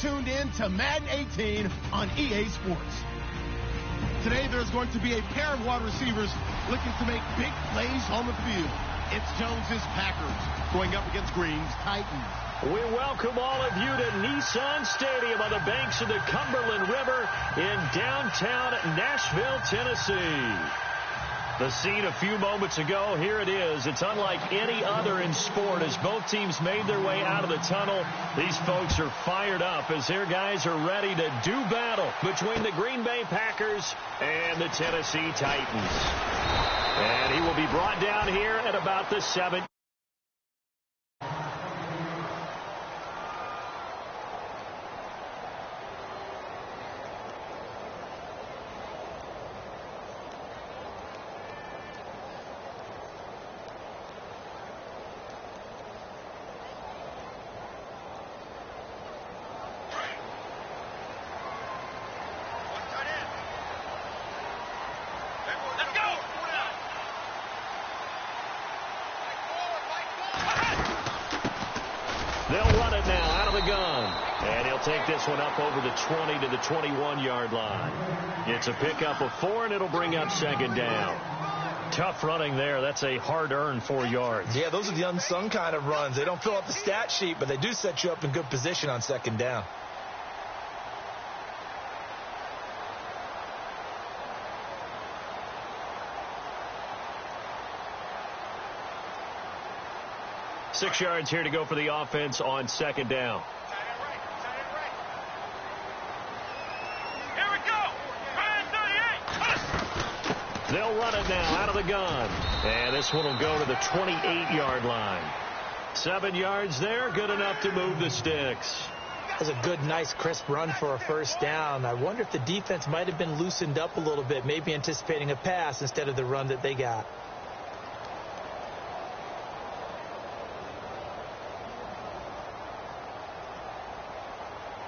tuned in to Madden 18 on EA Sports. Today there's going to be a pair of wide receivers looking to make big plays on the field. It's Jones's Packers going up against Green's Titans. We welcome all of you to Nissan Stadium on the banks of the Cumberland River in downtown Nashville, Tennessee. The scene a few moments ago, here it is. It's unlike any other in sport as both teams made their way out of the tunnel. These folks are fired up as their guys are ready to do battle between the Green Bay Packers and the Tennessee Titans. And he will be brought down here at about the 7. They'll run it now out of the gun. And he'll take this one up over the 20 to the 21-yard line. It's a pickup of 4, and it'll bring up second down. Tough running there. That's a hard-earned 4 yards. Yeah, those are the unsung kind of runs. They don't fill up the stat sheet, but they do set you up in good position on second down. Six yards here to go for the offense on second down. Here we go. They'll run it now out of the gun. And this one will go to the 28-yard line. 7 yards there, good enough to move the sticks. That was a good, nice, crisp run for a first down. I wonder if the defense might have been loosened up a little bit, maybe anticipating a pass instead of the run that they got.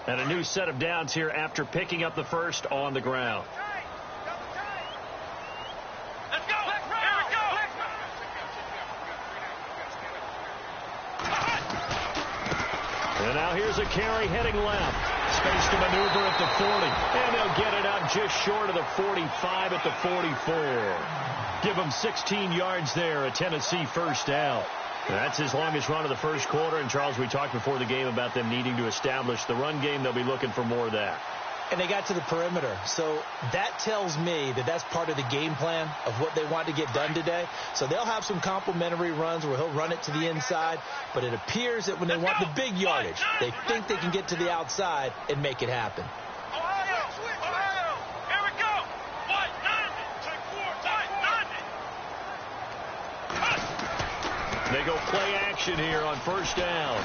And a new set of downs here after picking up the first on the ground. Let's go. Here we go. And now here's a carry heading left. Space to maneuver at the 40. And they'll get it out just short of the 45 at the 44. Give them 16 yards there, a Tennessee first down. That's his longest run of the first quarter. And, Charles, we talked before the game about them needing to establish the run game. They'll be looking for more of that. And they got to the perimeter. So that tells me that that's part of the game plan of what they want to get done today. So they'll have some complementary runs where he'll run it to the inside. But it appears that when they want the big yardage, they think they can get to the outside and make it happen. They go play action here on first down.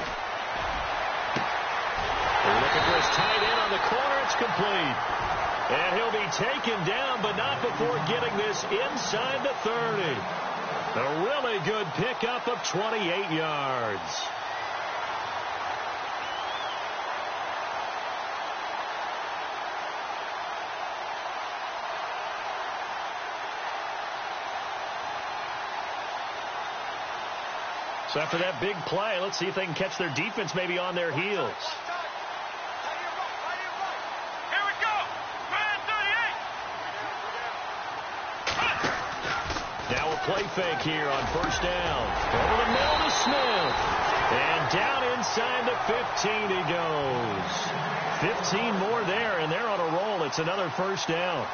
They're looking for his tight end on the corner. It's complete. And he'll be taken down, but not before getting this inside the 30. A really good pickup of 28 yards. So after that big play, let's see if they can catch their defense maybe on their heels. Here we go. Now a play fake here on first down. Over the middle to Smith. And down inside the 15 he goes. 15 more there, and they're on a roll. It's another first down.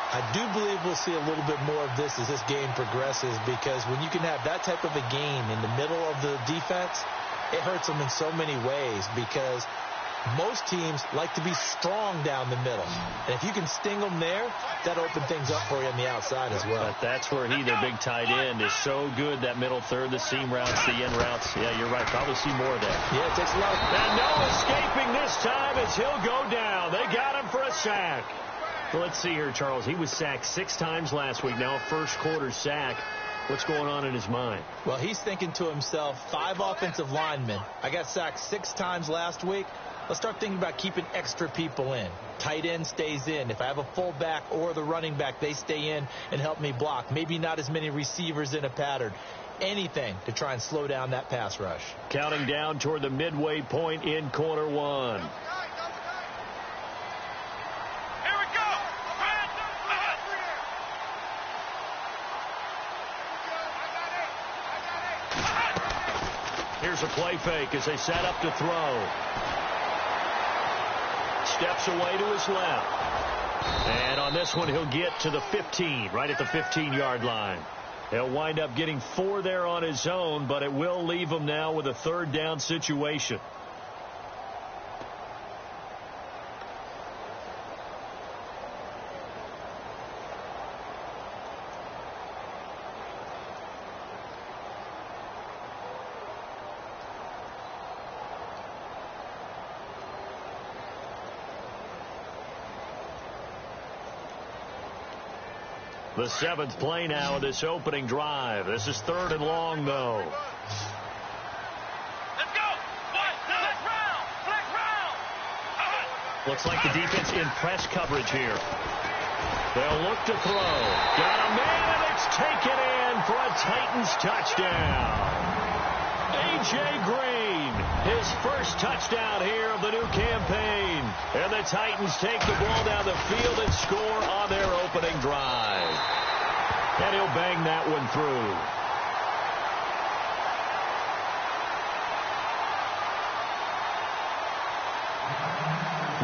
I do believe we'll see a little bit more of this as this game progresses, because when you can have that type of a gain in the middle of the defense, it hurts them in so many ways, because most teams like to be strong down the middle. And if you can sting them there, that opens things up for you on the outside as well. But that's where their big tight end, is so good, that middle third, the seam routes, the end routes. Yeah, you're right. Probably see more of that. Yeah, it takes a lot of... And no escaping this time as he'll go down. They got him for a sack. Well, let's see here, Charles. He was sacked 6 times last week. Now a first quarter sack. What's going on in his mind? Well, he's thinking to himself, 5 offensive linemen. I got sacked 6 times last week. Let's start thinking about keeping extra people in. Tight end stays in. If I have a fullback or the running back, they stay in and help me block. Maybe not as many receivers in a pattern. Anything to try and slow down that pass rush. Counting down toward the midway point in quarter one. Here's a play fake as they set up to throw. Steps away to his left. And on this one, he'll get to the 15, right at the 15-yard line. He'll wind up getting 4 there on his own, but it will leave him now with a third down situation. The 7th play now of this opening drive. This is 3rd and long, though. Let's go. Flex round. Flex round. Looks like the defense in press coverage here. They'll look to throw. Got a man, and it's taken in for a Titans touchdown. A.J. Green, his first touchdown here of the new campaign. And the Titans take the ball down the field and score on their opening drive. And he'll bang that one through.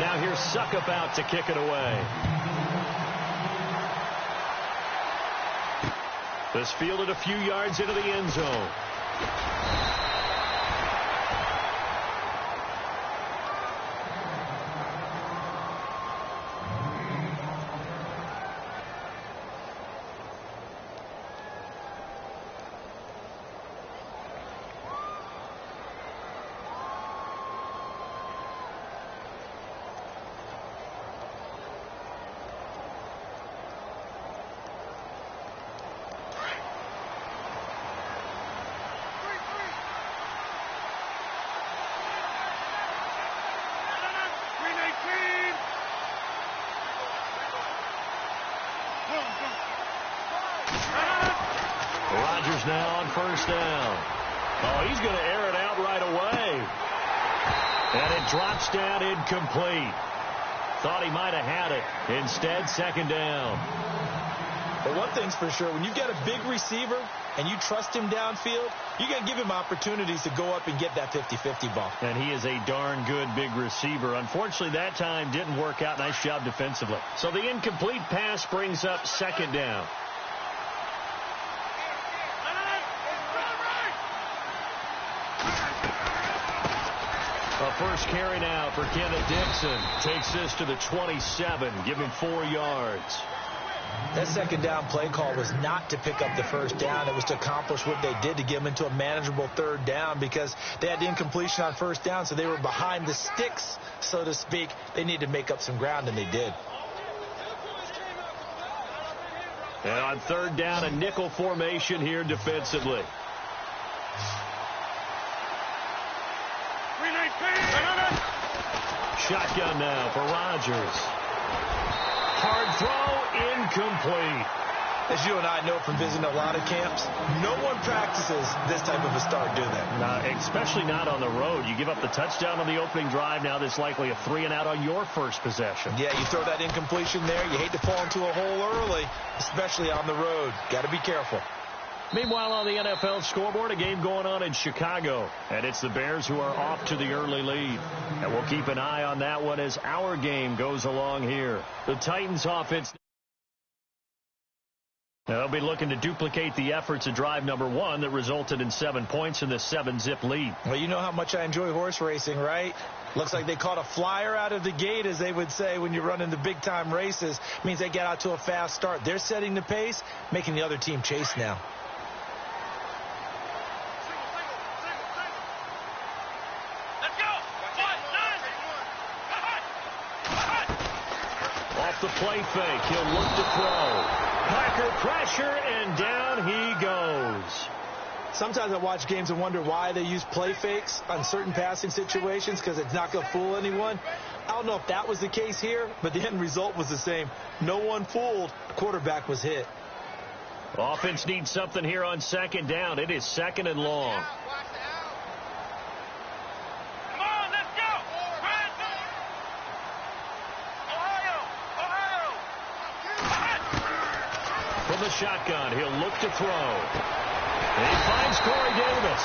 Now here's Suckup out to kick it away. This fielded a few yards into the end zone. Rodgers now on first down. Oh, he's going to air it out right away. And it drops down incomplete. Thought he might have had it. Instead, second down. But one thing's for sure, when you get a big receiver and you trust him downfield, you got to give him opportunities to go up and get that 50-50 ball. And he is a darn good big receiver. Unfortunately, that time didn't work out. Nice job defensively. So the incomplete pass brings up second down. A first carry now for Kenneth Dixon. Takes this to the 27. Give him 4 yards. That second down play call was not to pick up the first down. It was to accomplish what they did to get them into a manageable third down because they had the incompletion on first down, so they were behind the sticks, so to speak. They needed to make up some ground, and they did. And on third down, a nickel formation here defensively. Shotgun now for Rodgers. Hard throw, incomplete. As you and I know from visiting a lot of camps, no one practices this type of a start, do they? Especially not on the road. You give up the touchdown on the opening drive. Now there's likely a 3-and-out on your first possession. Yeah, you throw that incompletion there. You hate to fall into a hole early, especially on the road. Got to be careful. Meanwhile, on the NFL scoreboard, a game going on in Chicago. And it's the Bears who are off to the early lead. And we'll keep an eye on that one as our game goes along here. The Titans offense. They'll be looking to duplicate the efforts of drive number 1 that resulted in 7 points in the 7-zip lead. Well, you know how much I enjoy horse racing, right? Looks like they caught a flyer out of the gate, as they would say when you're running the big-time races. Means they get out to a fast start. They're setting the pace, making the other team chase now. Off the play fake, he'll look to throw. Packer pressure, and down he goes. Sometimes I watch games and wonder why they use play fakes on certain passing situations, because it's not going to fool anyone. I don't know if that was the case here, but the end result was the same. No one fooled. The quarterback was hit. Offense needs something here on second down. It is 2nd and long. From the shotgun, he'll look to throw. He finds Corey Davis.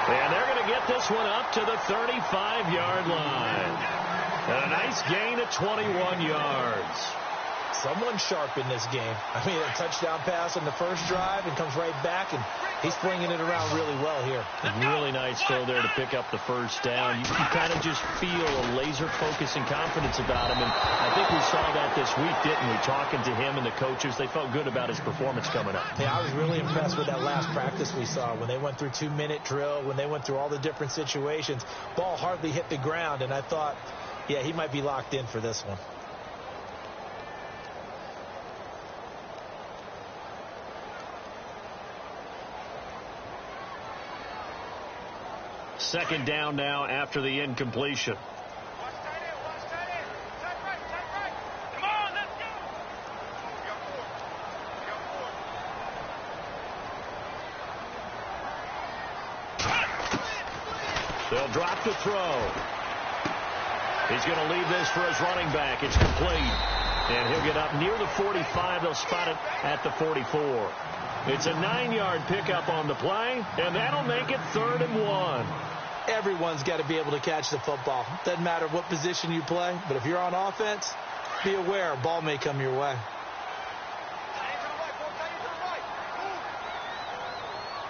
And they're going to get this one up to the 35-yard line. And a nice gain of 21 yards. Someone sharp in this game. I mean, a touchdown pass on the first drive and comes right back, and he's flinging it around really well here. Really nice throw there to pick up the first down. You kind of just feel a laser focus and confidence about him, and I think we saw that this week, didn't we? Talking to him and the coaches, they felt good about his performance coming up. Yeah, I was really impressed with that last practice we saw when they went through 2-minute drill, when they went through all the different situations. Ball hardly hit the ground, and I thought, yeah, he might be locked in for this one. Second down now after the incompletion. Come on, let's go. They'll drop the throw. He's going to leave this for his running back. It's complete. And he'll get up near the 45. They'll spot it at the 44. It's a 9-yard pickup on the play, and that'll make it 3rd and 1. Everyone's got to be able to catch the football. Doesn't matter what position you play, but if you're on offense, be aware a ball may come your way.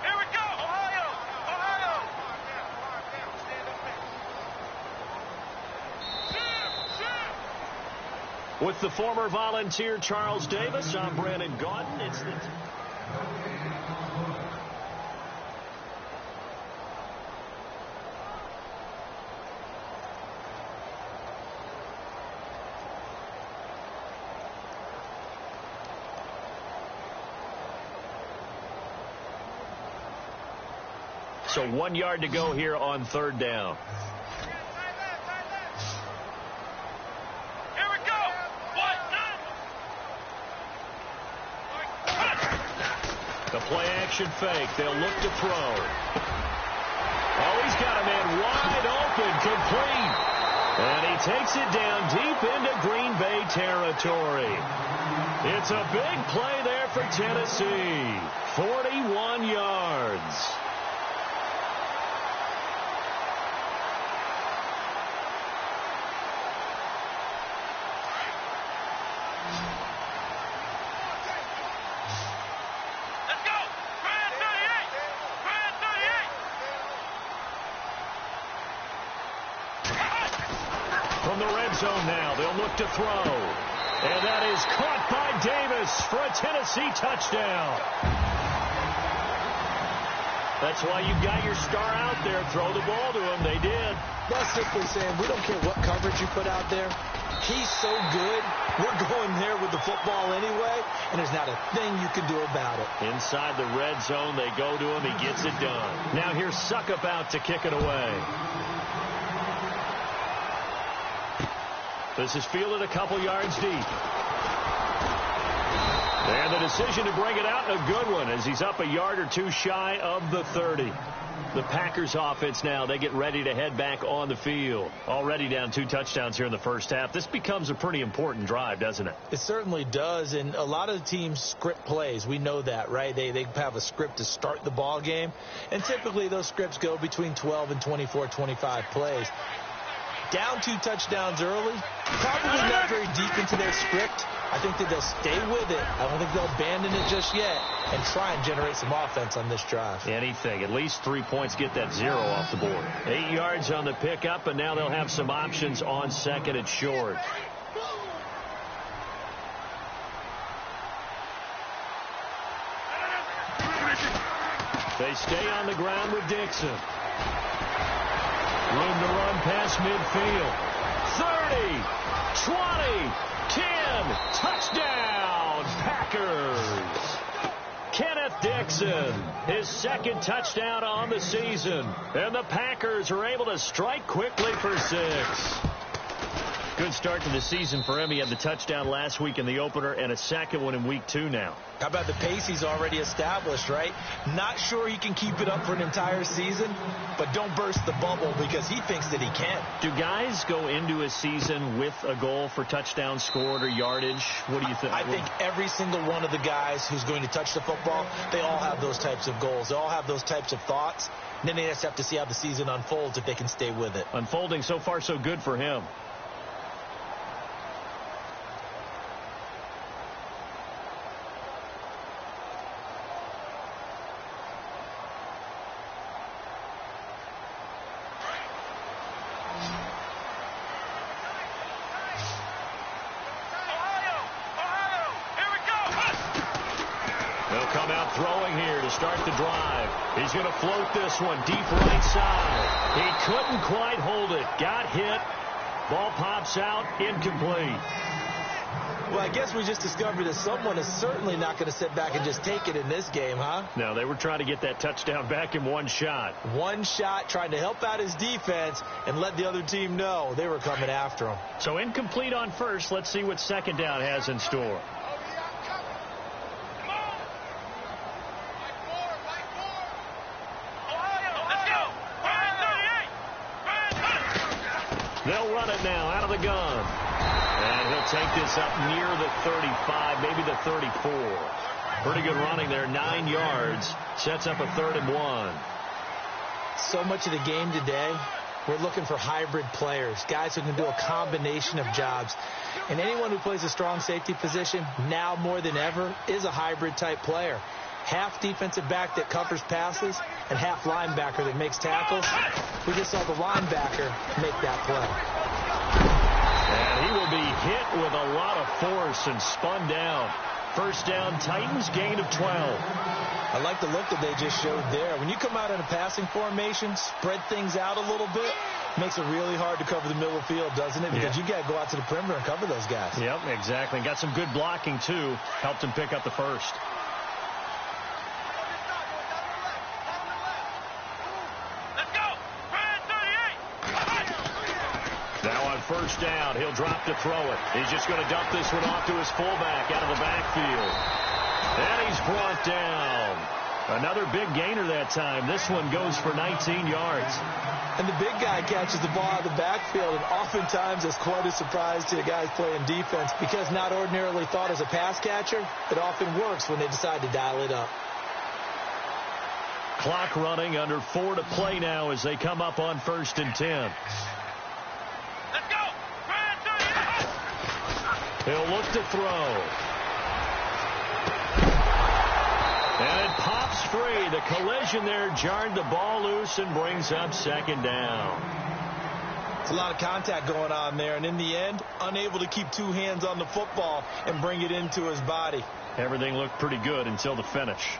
Here we go, Ohio! Ohio! With the former Volunteer Charles Davis, I'm Brandon Gaudin. It's the... So 1 yard to go here on 3rd down. Here we go! The play action fake. They'll look to throw. Oh, he's got a man wide open, complete. And he takes it down deep into Green Bay territory. It's a big play there for Tennessee. 41 yards. From the red zone now, they'll look to throw. And that is caught by Davis for a Tennessee touchdown. That's why you've got your star out there. Throw the ball to him. They did. That's simply saying we don't care what coverage you put out there. He's so good. We're going there with the football anyway, and there's not a thing you can do about it. Inside the red zone, they go to him. He gets it done. Now here's Suckup out to kick it away. This is fielded a couple yards deep. And the decision to bring it out, a good one, as he's up a yard or two shy of the 30. The Packers offense now, they get ready to head back on the field. Already down 2 touchdowns here in the first half. This becomes a pretty important drive, doesn't it? It certainly does, and a lot of the teams script plays. We know that, right? They have a script to start the ball game, and typically those scripts go between 12 and 24, 25 plays. Down 2 touchdowns early, probably not very deep into their script. I think that they'll stay with it. I don't think they'll abandon it just yet and try and generate some offense on this drive. Anything. At least 3 points, get that 0 off the board. 8 yards on the pickup, and now they'll have some options on 2nd and short. They stay on the ground with Dixon. Room to run past midfield. 30, 20, 10, touchdown, Packers. Kenneth Dixon, his 2nd touchdown on the season. And the Packers are able to strike quickly for 6. Good start to the season for him. He had the touchdown last week in the opener and a second one in week 2 now. How about the pace he's already established, right? Not sure he can keep it up for an entire season, but don't burst the bubble because he thinks that he can. Do guys go into a season with a goal for touchdown scored or yardage? What do you think? I think every single one of the guys who's going to touch the football, they all have those types of goals. They all have those types of thoughts. And then they just have to see how the season unfolds if they can stay with it. Unfolding so far so good for him. Throwing here to start the drive. He's going to float this one deep right side. He couldn't quite hold it. Got hit. Ball pops out. Incomplete. Well, I guess we just discovered that someone is certainly not going to sit back and just take it in this game, huh? No, they were trying to get that touchdown back in one shot. One shot, trying to help out his defense and let the other team know they were coming after him. So incomplete on first. Let's see what second down has in store. They'll run it now out of the gun. And he'll take this up near the 35, maybe the 34. Pretty good running there, 9 yards. Sets up a 3rd and 1. So much of the game today, we're looking for hybrid players, guys who can do a combination of jobs. And anyone who plays a strong safety position, now more than ever, is a hybrid type player. Half defensive back that covers passes and half linebacker that makes tackles. We just saw the linebacker make that play. And he will be hit with a lot of force and spun down. First down, Titans, gain of 12. I like the look that they just showed there. When you come out in a passing formation, spread things out a little bit, makes it really hard to cover the middle of the field, doesn't it? Because you got to go out to the perimeter and cover those guys. Yep, exactly. Got some good blocking, too. Helped him pick up the first. First down. He'll drop to throw it. He's just going to dump this one off to his fullback out of the backfield. And he's brought down. Another big gainer that time. This one goes for 19 yards. And the big guy catches the ball out of the backfield, and oftentimes it's quite a surprise to the guys playing defense because not ordinarily thought as a pass catcher, it often works when they decide to dial it up. Clock running, under 4 to play now as they come up on 1st and 10. He'll look to throw. And it pops free. The collision there jarred the ball loose and brings up 2nd down. It's a lot of contact going on there, and in the end, unable to keep 2 hands on the football and bring it into his body. Everything looked pretty good until the finish.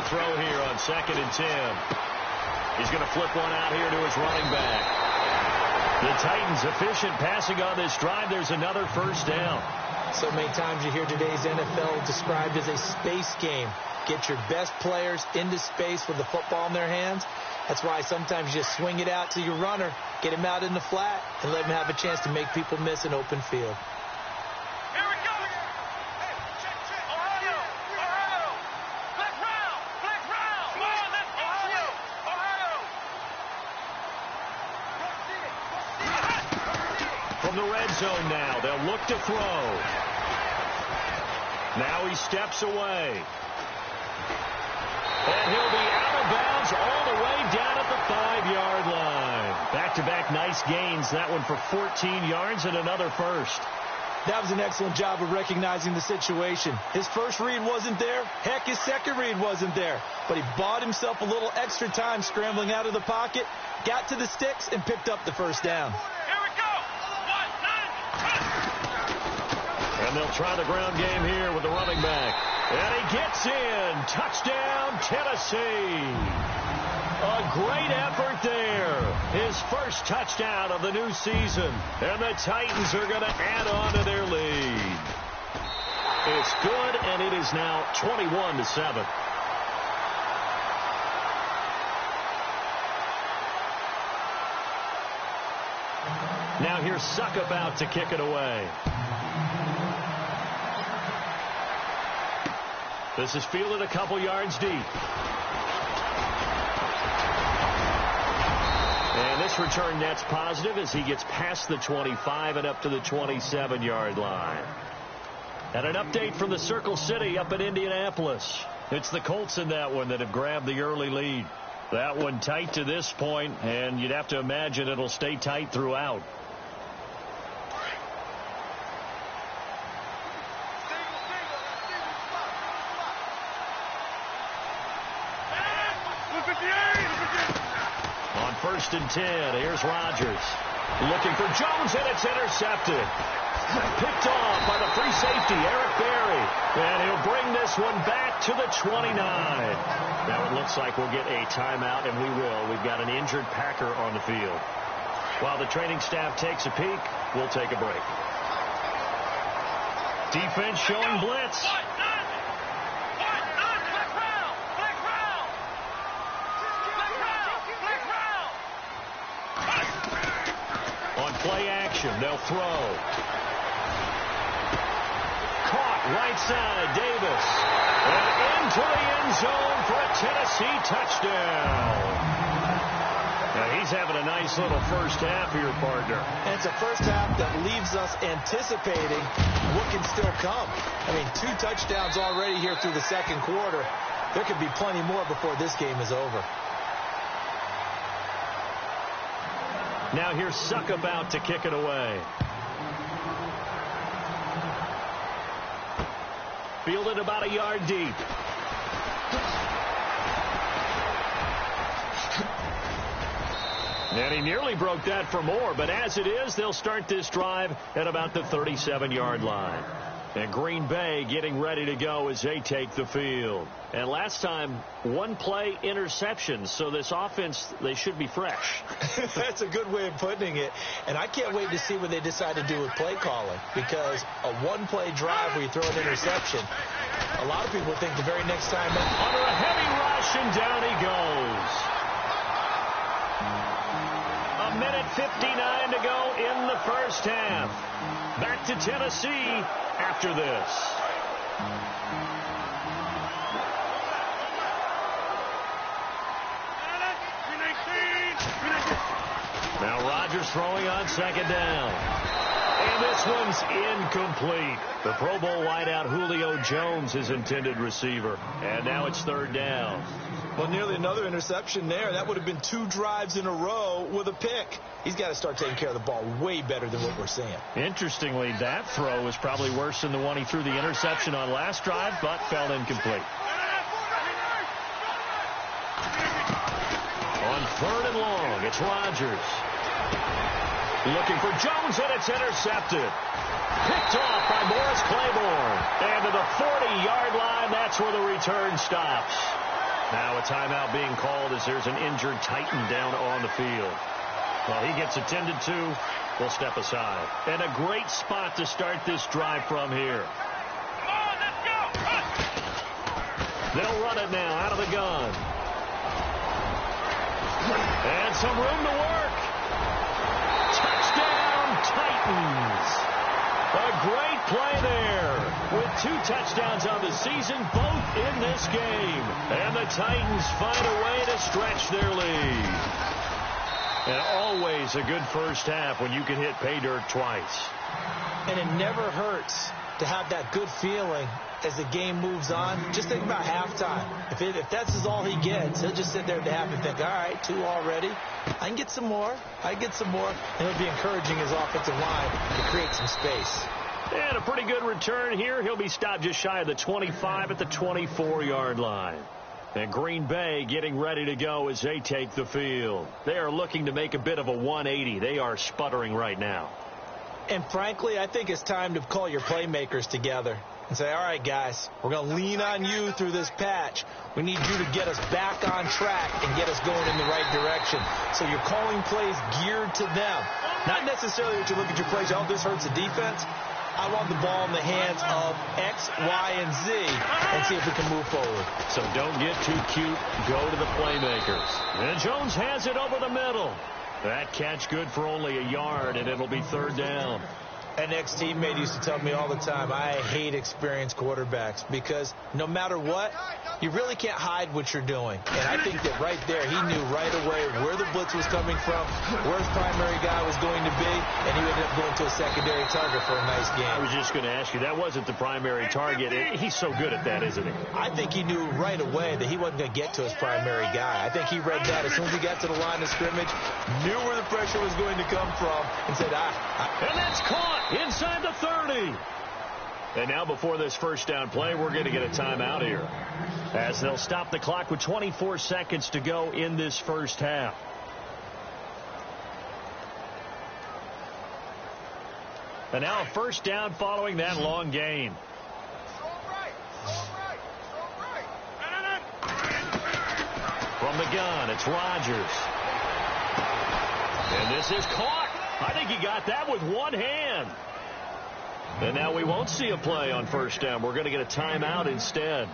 Throw here on 2nd and 10. He's going to flip one out here to his running back. The Titans efficient passing on this drive. There's another first down. So many times you hear today's NFL described as a space game. Get your best players into space with the football in their hands. That's why sometimes you just swing it out to your runner, get him out in the flat, and let him have a chance to make people miss an open field. From the red zone now, they'll look to throw. Now he steps away. And he'll be out of bounds all the way down at the 5-yard line. Back-to-back nice gains. That one for 14 yards and another first. That was an excellent job of recognizing the situation. His first read wasn't there. Heck, his second read wasn't there. But he bought himself a little extra time scrambling out of the pocket, got to the sticks, and picked up the first down. And they'll try the ground game here with the running back. And he gets in. Touchdown, Tennessee. A great effort there. His first touchdown of the new season. And the Titans are going to add on to their lead. It's good, and it is now 21-7. Now here's Suckup out to kick it away. This is fielded a couple yards deep. And this return net's positive as he gets past the 25 and up to the 27-yard line. And an update from the Circle City up in Indianapolis. It's the Colts in that one that have grabbed the early lead. That one tight to this point, and you'd have to imagine it'll stay tight throughout. On 1st and 10, here's Rodgers. Looking for Jones, and it's intercepted. Picked off by the free safety, Eric Berry. And he'll bring this one back to the 29. Now it looks like we'll get a timeout, and we will. We've got an injured Packer on the field. While the training staff takes a peek, we'll take a break. Defense showing blitz. On play action, they'll throw. Caught right side, Davis. And into the end zone for a Tennessee touchdown. Now he's having a nice little first half here, partner. And it's a first half that leaves us anticipating what can still come. I mean, 2 touchdowns already here through the second quarter. There could be plenty more before this game is over. Now here's Suckup out to kick it away. Fielded about a yard deep. And he nearly broke that for more, but as it is, they'll start this drive at about the 37-yard line. And Green Bay getting ready to go as they take the field. And last time, 1 play interception, so this offense, they should be fresh. That's a good way of putting it. And I can't wait to see what they decide to do with play calling, because a 1-play drive where you throw an interception, a lot of people think the very next time. Under a heavy rush, and down he goes. 1:59 to go in the first half. Back to Tennessee after this. Now Rodgers throwing on 2nd down. And this one's incomplete. The Pro Bowl wideout Julio Jones is intended receiver. And now it's 3rd down. Well, nearly another interception there. That would have been 2 drives in a row with a pick. He's got to start taking care of the ball way better than what we're seeing. Interestingly, that throw was probably worse than the one he threw the interception on last drive, but fell incomplete. On 3rd and long, it's Rodgers. Looking for Jones, and it's intercepted. Picked off by Morris Claiborne. And to the 40-yard line, that's where the return stops. Now a timeout being called as there's an injured Titan down on the field. Well, he gets attended to. We'll step aside. And a great spot to start this drive from here. Come on, let's go. They'll run it now out of the gun. And some room to work. Touchdown, Titans. A great play there with 2 touchdowns on the season, both in this game. And the Titans find a way to stretch their lead. And always a good first half when you can hit pay dirt twice. And it never hurts to have that good feeling as the game moves on. Just think about halftime. If that's all he gets, he'll just sit there at the half and think, all right, 2 already. I can get some more. And he'll be encouraging his offensive line to create some space. And a pretty good return here. He'll be stopped just shy of the 25 at the 24-yard line. And Green Bay getting ready to go as they take the field. They are looking to make a bit of a 180. They are sputtering right now. And frankly, I think it's time to call your playmakers together and say, all right, guys, we're going to lean on you through this patch. We need you to get us back on track and get us going in the right direction. So you're calling plays geared to them. Not necessarily that you look at your plays, oh, this hurts the defense. I want the ball in the hands of X, Y, and Z and see if we can move forward. So don't get too cute. Go to the playmakers. And Jones has it over the middle. That catch good for only a yard, and it'll be third down. An ex-teammate used to tell me all the time, I hate experienced quarterbacks because no matter what, you really can't hide what you're doing. And I think that right there, he knew right away where the blitz was coming from, where his primary guy was going to be, and he ended up going to a secondary target for a nice game. I was just going to ask you, that wasn't the primary target. He's so good at that, isn't he? I think he knew right away that he wasn't going to get to his primary guy. I think he read that as soon as he got to the line of scrimmage, knew where the pressure was going to come from, and said, And that's caught inside the 30. And now before this first down play, we're going to get a timeout here, as they'll stop the clock with 24 seconds to go in this first half. And now a first down following that long gain. From the gun, it's Rodgers. And this is caught. I think he got that with one hand. And now we won't see a play on first down. We're going to get a timeout instead,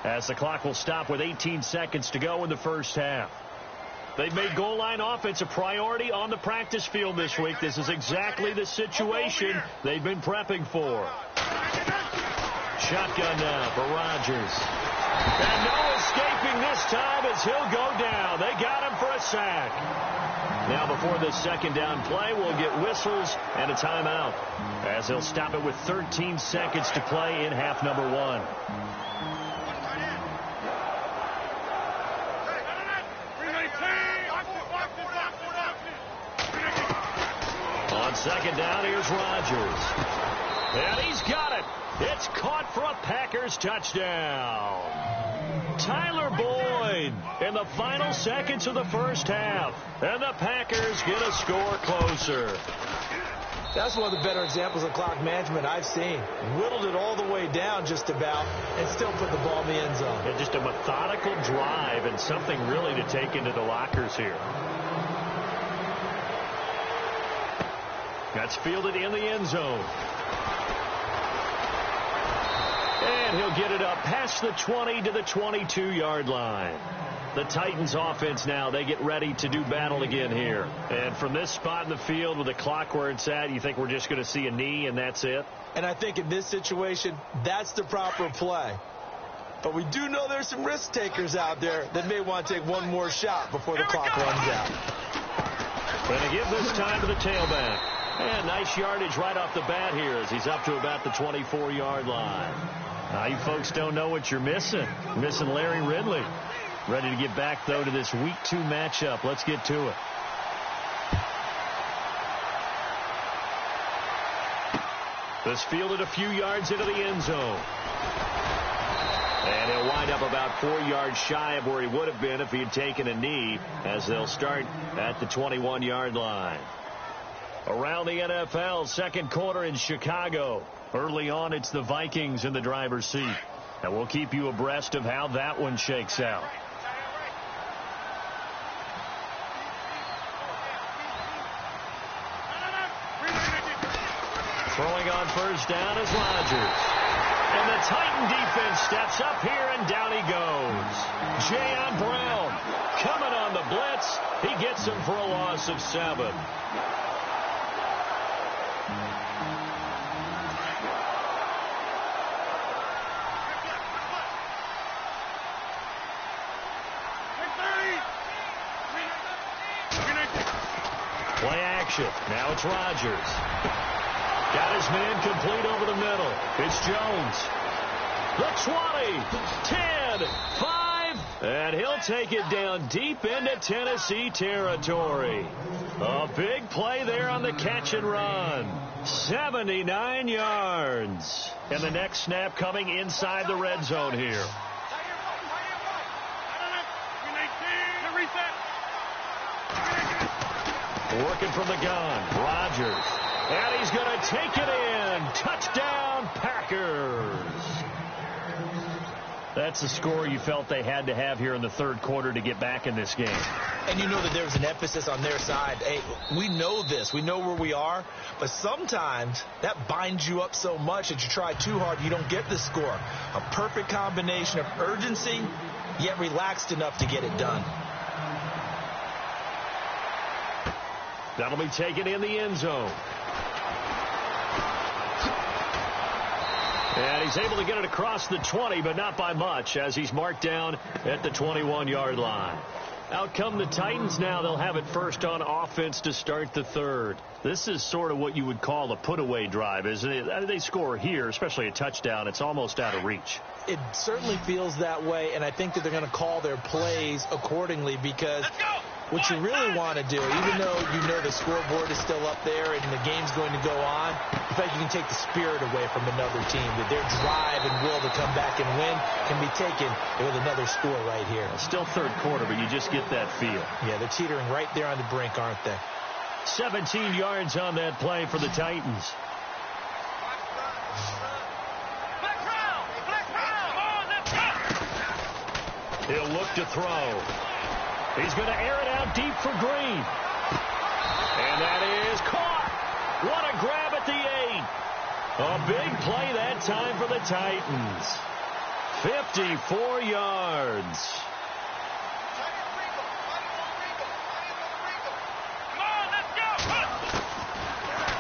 as the clock will stop with 18 seconds to go in the first half. They've made goal line offense a priority on the practice field this week. This is exactly the situation they've been prepping for. Shotgun now for Rodgers. And no escaping this time as he'll go down. They got him for a sack. Now before this second down play, we'll get whistles and a timeout, as they'll stop it with 13 seconds to play in half number one. On second down, here's Rodgers. And he's got it. It's caught for a Packers touchdown. Tyler Boyd in the final seconds of the first half. And the Packers get a score closer. That's one of the better examples of clock management I've seen. Whittled it all the way down just about and still put the ball in the end zone. And just a methodical drive and something really to take into the lockers here. That's fielded in the end zone. And he'll get it up past the 20 to the 22-yard line. The Titans offense now, they get ready to do battle again here. And from this spot in the field with the clock where it's at, you think we're just going to see a knee and that's it? And I think in this situation, that's the proper play. But we do know there's some risk takers out there that may want to take one more shot before the clock runs out. Going to give this time to the tailback. And nice yardage right off the bat here as he's up to about the 24-yard line. Now, you folks don't know what you're missing. You're missing Larry Ridley. Ready to get back, though, to this Week 2 matchup. Let's get to it. This fielded a few yards into the end zone. And he'll wind up about 4 yards shy of where he would have been if he had taken a knee, as they'll start at the 21-yard line. Around the NFL, second quarter in Chicago. Early on, it's the Vikings in the driver's seat. And we'll keep you abreast of how that one shakes out. Throwing on first down is Rodgers. And the Titan defense steps up here, and down he goes. Jayon Brown coming on the blitz. He gets him for a loss of 7. Play action. Now it's Rodgers. Got his man complete over the middle. It's Jones. The 20, 10, 5, and he'll take it down deep into Tennessee territory. A big play there on the catch and run. 79 yards. And the next snap coming inside the red zone here. Working from the gun, Rodgers. And he's going to take it in. Touchdown, Packers. That's the score you felt they had to have here in the third quarter to get back in this game. And you know that there was an emphasis on their side. Hey, we know this. We know where we are. But sometimes that binds you up so much that you try too hard, you don't get the score. A perfect combination of urgency, yet relaxed enough to get it done. That'll be taken in the end zone. And he's able to get it across the 20, but not by much, as he's marked down at the 21-yard line. Out come the Titans now. They'll have it first on offense to start the third. This is sort of what you would call a put-away drive, isn't it? They score here, especially a touchdown. It's almost out of reach. It certainly feels that way, and I think that they're going to call their plays accordingly because what you really want to do, even though you know the scoreboard is still up there and the game's going to go on, in fact, you can take the spirit away from another team, that their drive and will to come back and win can be taken with another score right here. Still third quarter, but you just get that feel. Yeah, they're teetering right there on the brink, aren't they? 17 yards on that play for the Titans. He'll look to throw. He's going to air it out deep for Green. And that is caught. What a grab at the 8. A big play that time for the Titans. 54 yards.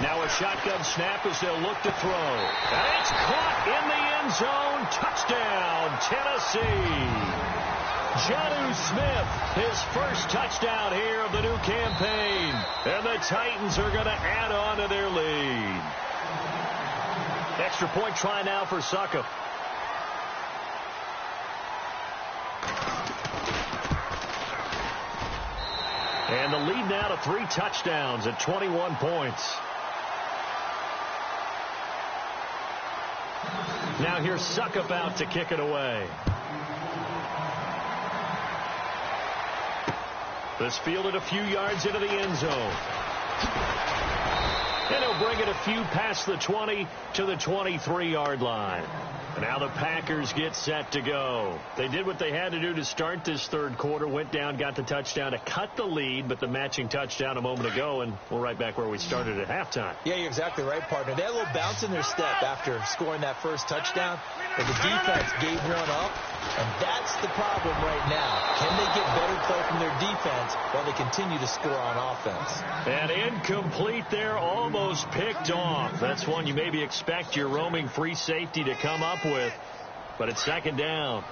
Now a shotgun snap as they'll look to throw. And it's caught in the end zone. Touchdown, Tennessee. Jonnu Smith, his first touchdown here of the new campaign. And the Titans are going to add on to their lead. Extra point try now for Suckup. And the lead now to 3 touchdowns at 21 points. Now here's Suckup out to kick it away. This fielded a few yards into the end zone. And he'll bring it a few past the 20 to the 23-yard line. And now the Packers get set to go. They did what they had to do to start this third quarter. Went down, got the touchdown to cut the lead, but the matching touchdown a moment ago, and we're right back where we started at halftime. Yeah, you're exactly right, partner. They had a little bounce in their step after scoring that first touchdown, but the defense gave one up, and that's the problem right now. Can they get better play from their defense while they continue to score on offense? And incomplete there, almost picked off. That's one you maybe expect your roaming free safety to come up with, but it's second down.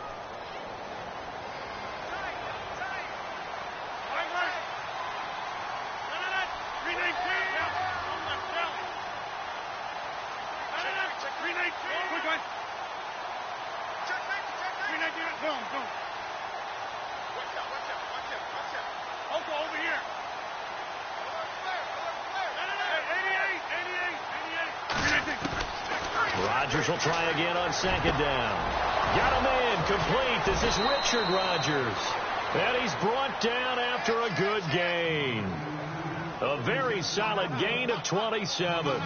Rodgers will try again on second down. Got him in, complete. This is Richard Rodgers. And he's brought down after a good gain. A very solid gain of 27.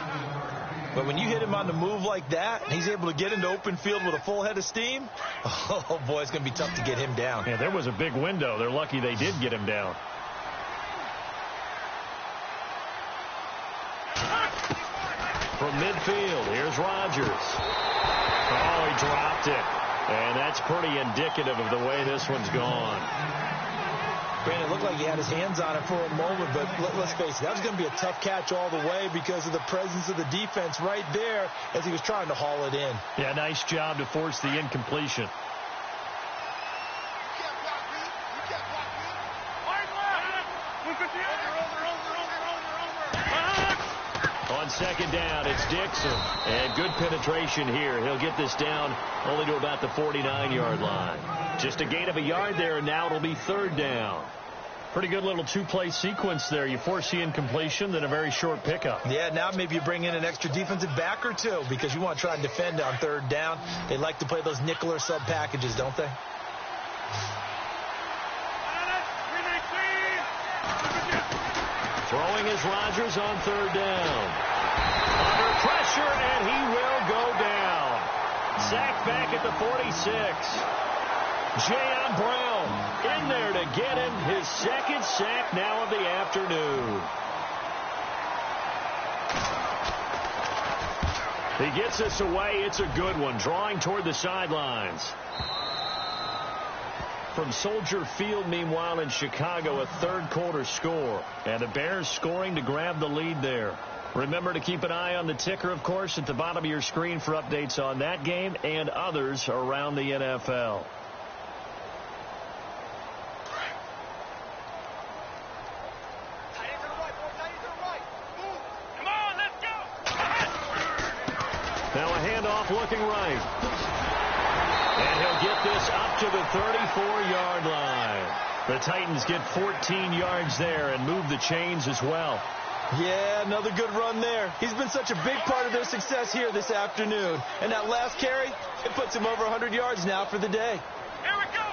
But when you hit him on the move like that, he's able to get into open field with a full head of steam, oh boy, it's going to be tough to get him down. Yeah, there was a big window. They're lucky they did get him down. From midfield, here's Rodgers. Oh, he dropped it. And that's pretty indicative of the way this one's gone. Brandon, it looked like he had his hands on it for a moment, but let's face it, that was going to be a tough catch all the way because of the presence of the defense right there as he was trying to haul it in. Yeah, nice job to force the incompletion. On second down, it's Dixon. And good penetration here. He'll get this down only to about the 49-yard line. Just a gain of a yard there, and now it'll be third down. Pretty good little two-play sequence there. You force the incompletion, then a very short pickup. Yeah, now maybe you bring in an extra defensive back or two because you want to try and defend on third down. They like to play those nickel or sub packages, don't they? Throwing is Rodgers on third down. Under pressure, and he will go down. Sacked back at the 46. Jayon Brown in there to get him his second sack now of the afternoon. He gets us away. It's a good one, drawing toward the sidelines. From Soldier Field, meanwhile, in Chicago, a third-quarter score. And the Bears scoring to grab the lead there. Remember to keep an eye on the ticker, of course, at the bottom of your screen for updates on that game and others around the NFL. Now a handoff looking right. And he'll get this up to the 34-yard line. The Titans get 14 yards there and move the chains as well. Yeah, another good run there. He's been such a big part of their success here this afternoon. And that last carry, it puts him over 100 yards now for the day. Here we go.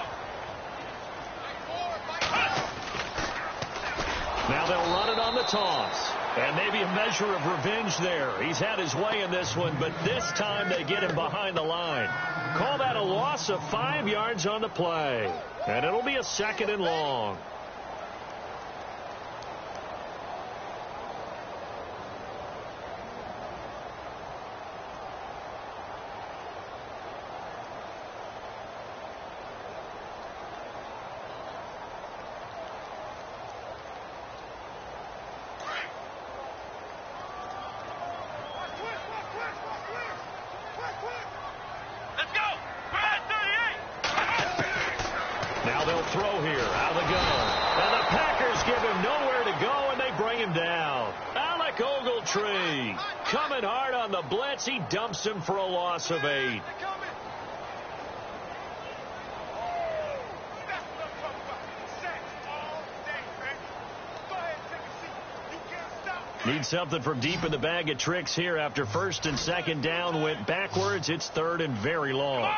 Now they'll run it on the toss. And maybe a measure of revenge there. He's had his way in this one, but this time they get him behind the line. Call that a loss of 5 yards on the play. And it'll be a 2nd and long. Now they'll throw here out of the gun. And the Packers give him nowhere to go, and they bring him down. Alec Ogletree coming hard on the blitz. He dumps him for a loss of 8. Need something from deep in the bag of tricks here after 1st and 2nd down went backwards. It's 3rd and very long.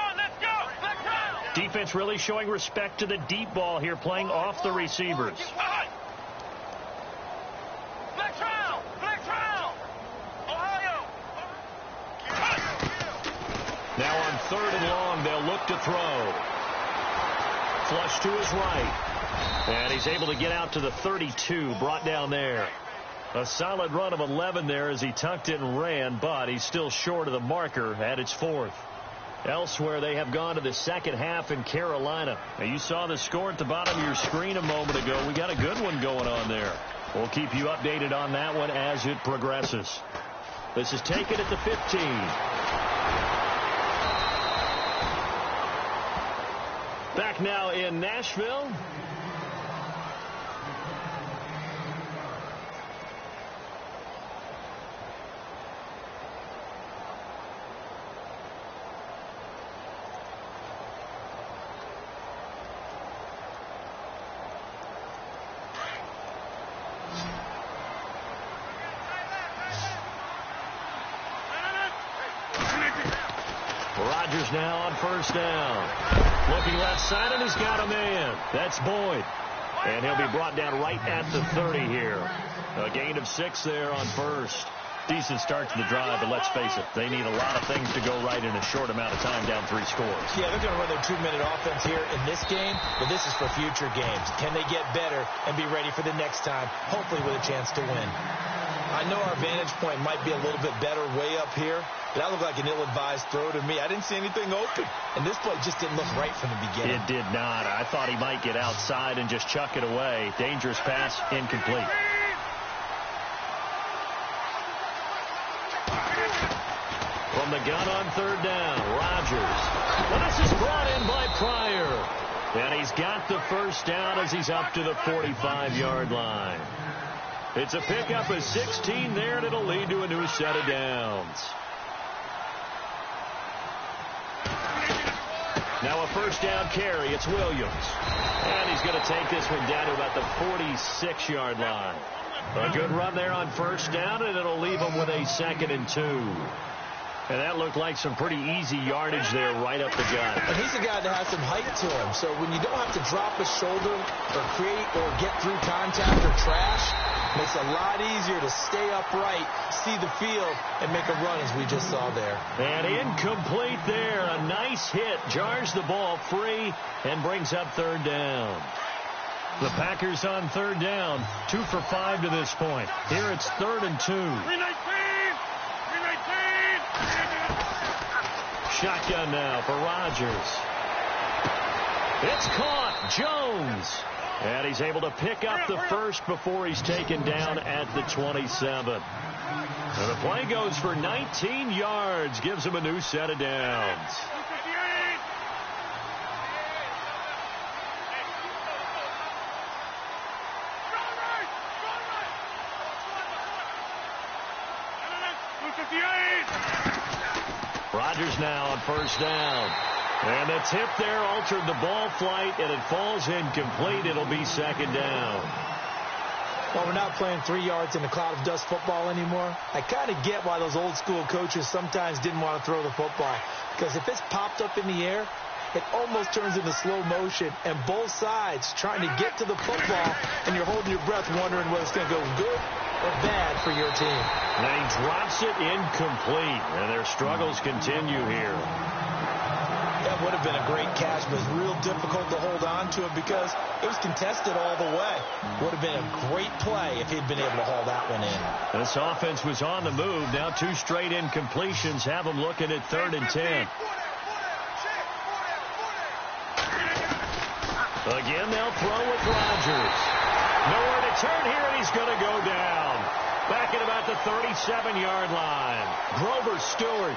Defense really showing respect to the deep ball here, playing off the receivers. Now on 3rd and long, they'll look to throw. Flush to his right. And he's able to get out to the 32, brought down there. A solid run of 11 there as he tucked it and ran, but he's still short of the marker at its 4th. Elsewhere, they have gone to the second half in Carolina. Now, you saw the score at the bottom of your screen a moment ago. We got a good one going on there. We'll keep you updated on that one as it progresses. This is taken at the 15. Back now in Nashville. Rodgers now on 1st down. Looking left side, and he's got a man. That's Boyd. And he'll be brought down right at the 30 here. A gain of 6 there on 1st. Decent start to the drive, but let's face it, they need a lot of things to go right in a short amount of time, down 3 scores. Yeah, they're going to run their 2-minute offense here in this game, but this is for future games. Can they get better and be ready for the next time, hopefully with a chance to win? I know our vantage point might be a little bit better way up here, but that looked like an ill-advised throw to me. I didn't see anything open, and this play just didn't look right from the beginning. It did not. I thought he might get outside and just chuck it away. Dangerous pass, incomplete. From the gun on 3rd down, Rodgers. Well, this is brought in by Pryor. And he's got the 1st down as he's up to the 45-yard line. It's a pickup of 16 there, and it'll lead to a new set of downs. Now a 1st down carry. It's Williams. And he's going to take this one down to about the 46-yard line. A good run there on 1st down, and it'll leave him with a 2nd and 2. And that looked like some pretty easy yardage there right up the gut. And he's a guy that has some height to him. So when you don't have to drop a shoulder or create or get through contact or trash, Makes it a lot easier to stay upright, see the field, and make a run as we just saw there. And incomplete there. A nice hit. Jars the ball free and brings up third down. The Packers on third down. 2 for 5 to this point. Here it's 3rd and 2. 319! Shotgun now for Rodgers. It's caught. Jones. And he's able to pick up the first before he's taken down at the 27. And the play goes for 19 yards. Gives him a new set of downs. Rodgers now on first down. And the tip there altered the ball flight, and it falls incomplete. It'll be second down. Well, we're not playing 3 yards in a cloud of dust football anymore. I kind of get why those old school coaches sometimes didn't want to throw the football. Because if it's popped up in the air, it almost turns into slow motion, and both sides trying to get to the football, and you're holding your breath wondering whether it's going to go good or bad for your team. And he drops it incomplete, and their struggles continue here. That would have been a great catch, but it's real difficult to hold on to it because it was contested all the way. Would have been a great play if he'd been able to haul that one in. This offense was on the move. Now 2 straight incompletions have them looking at 3rd and 10. Again, they'll throw with Rodgers. Nowhere to turn here, and he's going to go down. Back at about the 37-yard line. Grover Stewart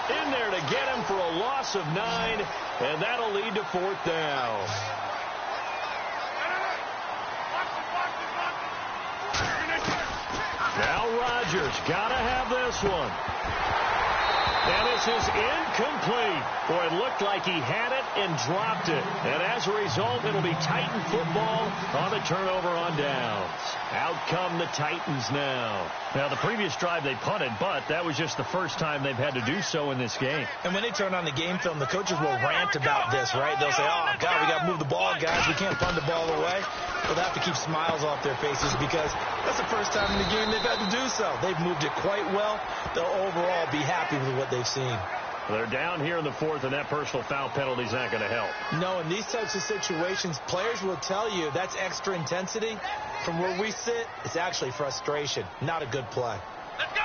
in there to get him for a loss of 9, and that'll lead to 4th down. Now Rodgers got to have this one. And this is incomplete. Boy, it looked like he had it and dropped it. And as a result, it'll be Titan football on the turnover on downs. Out come the Titans now. Now, the previous drive they punted, but that was just the first time they've had to do so in this game. And when they turn on the game film, the coaches will rant about this, right? They'll say, oh, God, we got to move the ball, guys. We can't punt the ball away. Well, they have to keep smiles off their faces because that's the first time in the game they've had to do so. They've moved it quite well. They'll overall be happy with what they've seen. They're down here in the 4th, and that personal foul penalty is not going to help. No, in these types of situations, players will tell you that's extra intensity. From where we sit, it's actually frustration. Not a good play. Let's go!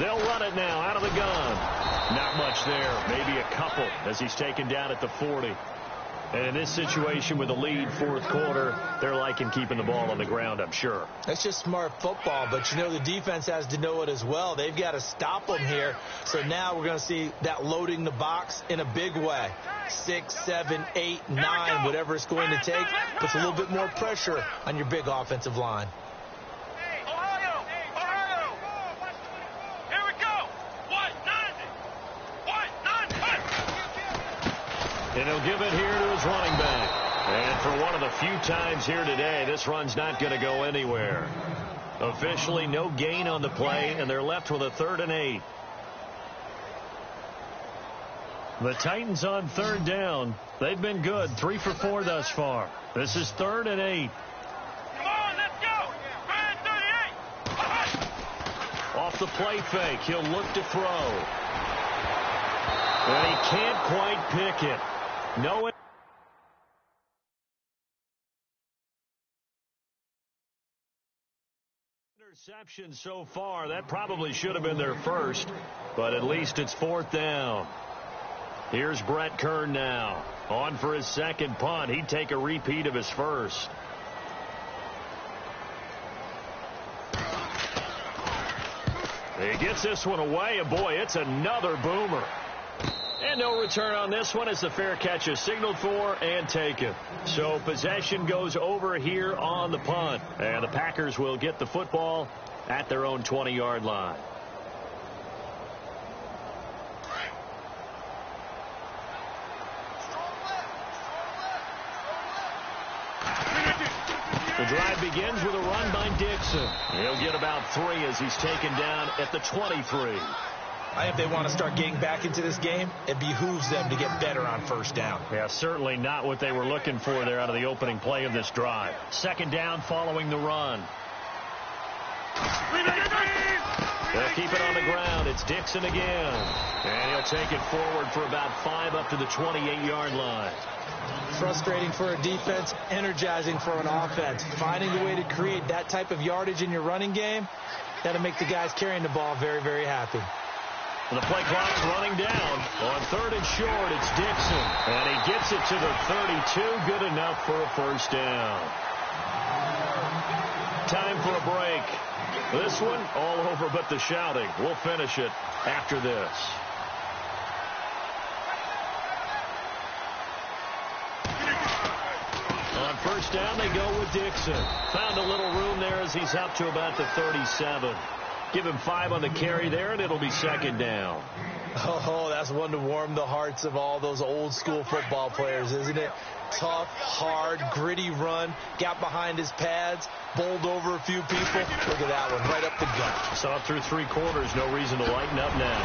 They'll run it now out of the gun. Not much there. Maybe a couple as he's taken down at the 40. And in this situation with the lead, 4th quarter, they're liking keeping the ball on the ground, I'm sure. That's just smart football, but you know the defense has to know it as well. They've got to stop them here. So now we're going to see that loading the box in a big way. 6, 7, 8, 9, whatever it's going to take, puts a little bit more pressure on your big offensive line. Ohio! Here we go! 1, 9, 1, 9, 1. And he'll give it here to his running back. And for one of the few times here today, this run's not going to go anywhere. Officially, no gain on the play, and they're left with a 3rd and 8. The Titans on 3rd down. They've been good, 3 for 4 thus far. This is 3rd and 8. Come on, let's go! 38! Off the play fake, he'll look to throw. And he can't quite pick it. No interception so far. That probably should have been their first, but at least it's 4th down. Here's Brett Kern now. On for his second punt. He'd take a repeat of his first. He gets this one away, and boy, it's another boomer. And no return on this one as the fair catch is signaled for and taken. So possession goes over here on the punt. And the Packers will get the football at their own 20-yard line. The drive begins with a run by Dixon. He'll get about 3 as he's taken down at the 23. If they want to start getting back into this game, it behooves them to get better on first down. Yeah, certainly not what they were looking for there out of the opening play of this drive. Second down following the run. They'll keep it on the ground. It's Dixon again. And he'll take it forward for about 5 up to the 28-yard line. Frustrating for a defense, energizing for an offense. Finding a way to create that type of yardage in your running game, that'll make the guys carrying the ball very, very happy. And the play clock's running down. On 3rd and short, it's Dixon. And he gets it to the 32. Good enough for a first down. Time for a break. This one, all over but the shouting. We'll finish it after this. On first down, they go with Dixon. Found a little room there as he's up to about the 37. Give him 5 on the carry there, and it'll be second down. Oh, that's one to warm the hearts of all those old school football players, isn't it? Tough, hard, gritty run. Got behind his pads, bowled over a few people. Look at that one, right up the gut. Saw it through 3 quarters. No reason to lighten up now.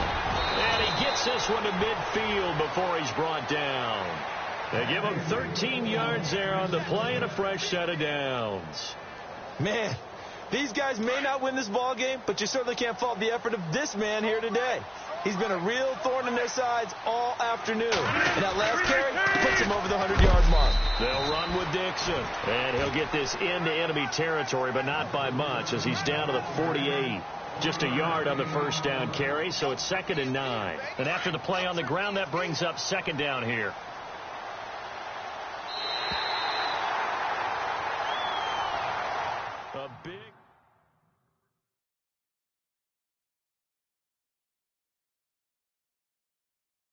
And he gets this one to midfield before he's brought down. They give him 13 yards there on the play and a fresh set of downs. Man, these guys may not win this ball game, but you certainly can't fault the effort of this man here today. He's been a real thorn in their sides all afternoon. And that last carry puts him over the 100-yard mark. They'll run with Dixon. And he'll get this into enemy territory, but not by much, as he's down to the 48. Just a yard on the first down carry, so it's 2nd and 9. And after the play on the ground, that brings up second down here.